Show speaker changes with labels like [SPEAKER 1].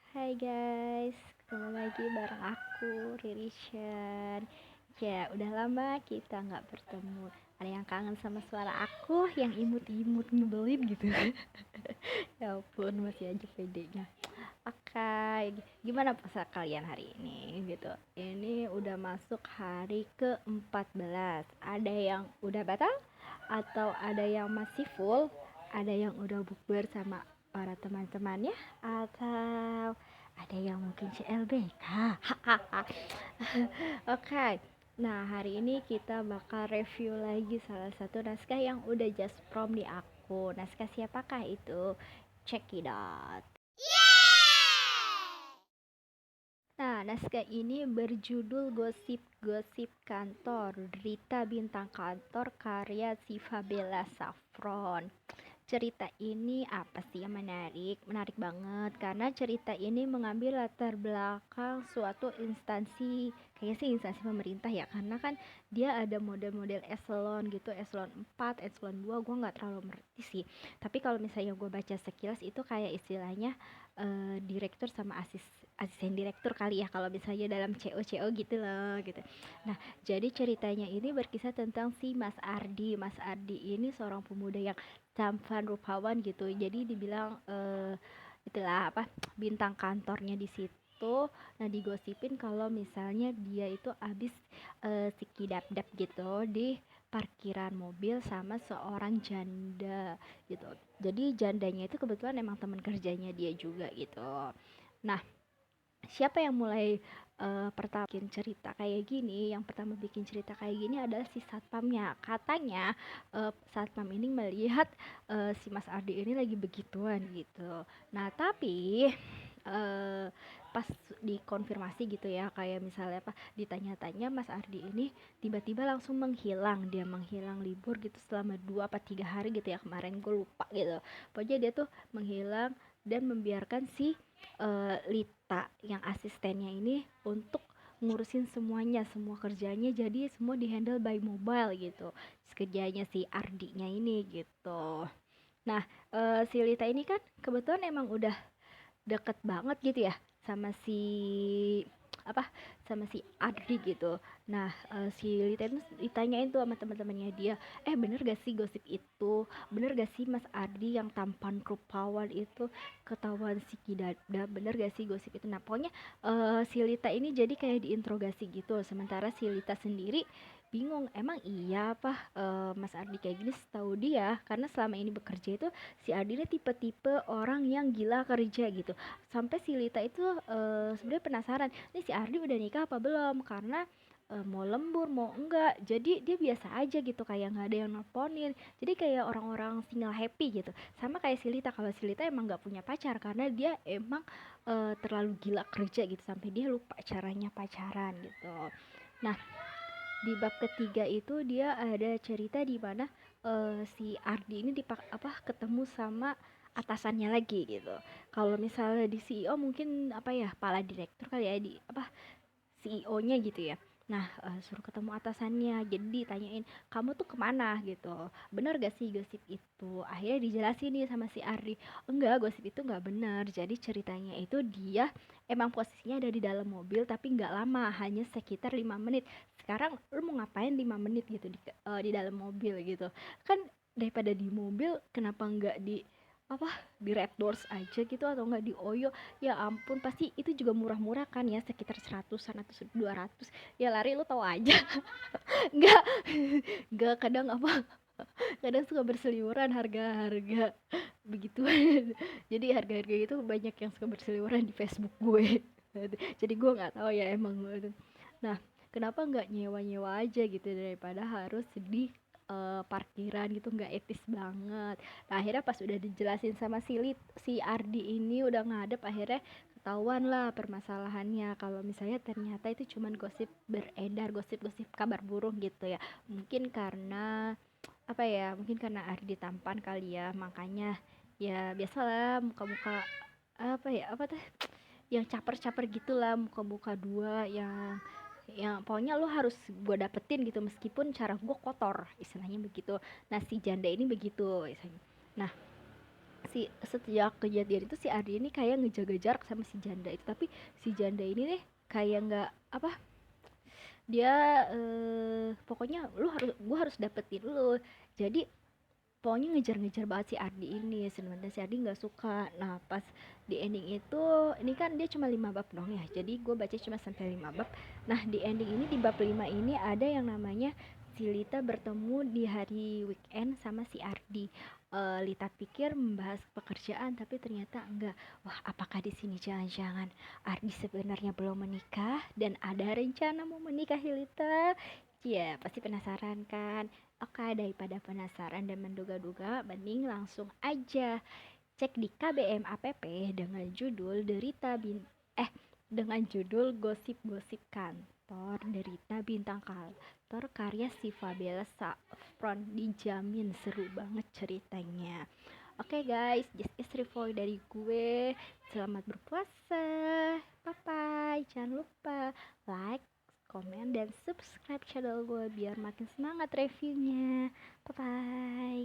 [SPEAKER 1] Hai guys, ketemu lagi bareng aku, Ririshan. Ya, udah lama kita nggak bertemu. Ada yang kangen sama suara aku yang imut-imut nyebelin gitu. Ya ampun, masih aja pedenya. Oke, gimana puasa kalian hari ini gitu? Ini udah masuk hari ke-14. Ada yang udah batal atau ada yang masih full? Ada yang udah bukber sama para teman-temannya atau ada yang mungkin CLBK? Oke. Nah, hari ini kita bakal review lagi salah satu naskah yang udah just prom di aku. Naskah siapakah itu? Check it out. Nah, naskah ini berjudul Gosip-Gosip Kantor, Derita Bintang Kantor, karya Siva Bella Saffron. Cerita ini apa sih yang menarik? Menarik banget karena cerita ini mengambil latar belakang suatu instansi, kayaknya sih instansi pemerintah ya, karena kan dia ada model-model eselon gitu, eselon 4, eselon 2, gue nggak terlalu ngerti sih. Tapi kalau misalnya gue baca sekilas itu kayak istilahnya direktur sama asisten direktur kali ya kalau misalnya dalam CO gitu loh gitu. Nah, jadi ceritanya ini berkisah tentang si Mas Ardi. Mas Ardi ini seorang pemuda yang tampan rupawan gitu. Jadi dibilang itulah apa bintang kantornya di situ. Nah, digosipin kalau misalnya dia itu abis sikidap-dap gitu di parkiran mobil sama seorang janda gitu. Jadi jandanya itu kebetulan emang teman kerjanya dia juga gitu. Nah, siapa yang mulai pertama bikin cerita kayak gini? Yang pertama bikin cerita kayak gini adalah si satpamnya. Katanya satpam ini melihat si Mas Ardi ini lagi begituan gitu. Nah, tapi pas dikonfirmasi gitu ya, kayak misalnya apa ditanya-tanya, Mas Ardi ini tiba-tiba langsung menghilang. Dia menghilang libur gitu selama 2 apa 3 hari gitu ya, kemarin gue lupa gitu. Pokoknya dia tuh menghilang dan membiarkan si Lita yang asistennya ini untuk ngurusin semuanya, semua kerjanya, jadi semua dihandle by mobile gitu kerjanya si Ardinya ini gitu. Nah, si Lita ini kan kebetulan emang udah deket banget gitu ya sama si apa sama si Adri gitu. Nah, si Lita itu ditanyain tuh sama teman-temannya dia, bener gak sih gosip itu, bener gak sih Mas Ardi yang tampan rupawan itu ketahuan si Kidada, bener gak sih gosip itu. Nah, pokoknya si Lita ini jadi kayak diinterogasi gitu, sementara si Lita sendiri bingung, emang iya apa Mas Ardi kayak gini. Setahu dia karena selama ini bekerja itu si Ardi ini tipe-tipe orang yang gila kerja gitu. Sampai si Lita itu sebenarnya penasaran, ini si Ardi udah nikah apa belum, karena mau lembur mau enggak, jadi dia biasa aja gitu, kayak nggak ada yang nelponin, jadi kayak orang-orang single happy gitu. Sama kayak si Lita, kalau si Lita emang nggak punya pacar karena dia emang terlalu gila kerja gitu sampai dia lupa caranya pacaran gitu. Nah, di bab ketiga itu dia ada cerita di mana si Ardi ini ketemu sama atasannya lagi gitu. Kalau misalnya di CEO mungkin apa ya, kepala direktur kali ya, di CEO-nya gitu ya. Nah, suruh ketemu atasannya. Jadi ditanyain, "Kamu tuh kemana?" gitu. "Bener gak sih gosip itu?" Akhirnya dijelasin nih sama si Ardi, "Enggak, gosip itu nggak bener. Jadi ceritanya itu dia emang posisinya ada di dalam mobil tapi nggak lama, hanya sekitar 5 menit. Sekarang lu mau ngapain 5 menit gitu di dalam mobil gitu. Kan daripada di mobil kenapa nggak di Red Doors aja gitu atau nggak di Oyo. Ya ampun, pasti itu juga murah-murah kan ya, sekitar 100-an atau 200. Ya lari lu tahu aja." nggak nggak kadang kadang suka berseliweran harga-harga begitu. Jadi harga-harga itu banyak yang suka berseliweran di Facebook gue. Jadi gue nggak tahu ya emang. Nah, kenapa nggak nyewa-nyewa aja gitu daripada harus di parkiran gitu, nggak etis banget. Nah, akhirnya pas udah dijelasin sama si Ardi ini udah ngadep, akhirnya ketahuan lah permasalahannya, kalau misalnya ternyata itu cuman gosip beredar, gosip-gosip kabar burung gitu ya. Mungkin karena apa ya, mungkin karena Ardi tampan kali ya, makanya ya biasalah muka-muka apa ya, apa tuh yang caper-caper gitulah, muka-muka dua yang pokoknya lo harus gue dapetin gitu meskipun cara gue kotor, istilahnya begitu. Nah, si janda ini begitu istilahnya. Nah, sejak kejadian itu si Ardi ini kayak ngejaga jarak sama si janda itu, tapi si janda ini nih kayak nggak apa, dia pokoknya gua harus dapetin lu, jadi pokoknya ngejar-ngejar banget si Ardi ini, sebenarnya si Ardi nggak suka. Nah pas di ending itu, ini kan dia cuma 5 bab dong ya, jadi gue baca cuma sampai 5 bab. Nah di ending ini, di bab 5 ini ada yang namanya si Lita bertemu di hari weekend sama si Ardi. Lita pikir membahas pekerjaan, tapi ternyata enggak. Wah, apakah di sini jangan-jangan Ardi sebenarnya belum menikah dan ada rencana mau menikahi Lita? Ya, pasti penasaran kan? Oke, daripada penasaran dan menduga-duga, mending langsung aja cek di KBM App dengan judul dengan judul Gosip-gosip Kantor Derita Bintang Kantor karya Siva Bella Saffron. Dijamin seru banget ceritanya. Oke guys, just is review dari gue. Selamat berpuasa. Bye bye. Jangan lupa like, komen, dan subscribe channel gue biar makin semangat reviewnya. Bye bye.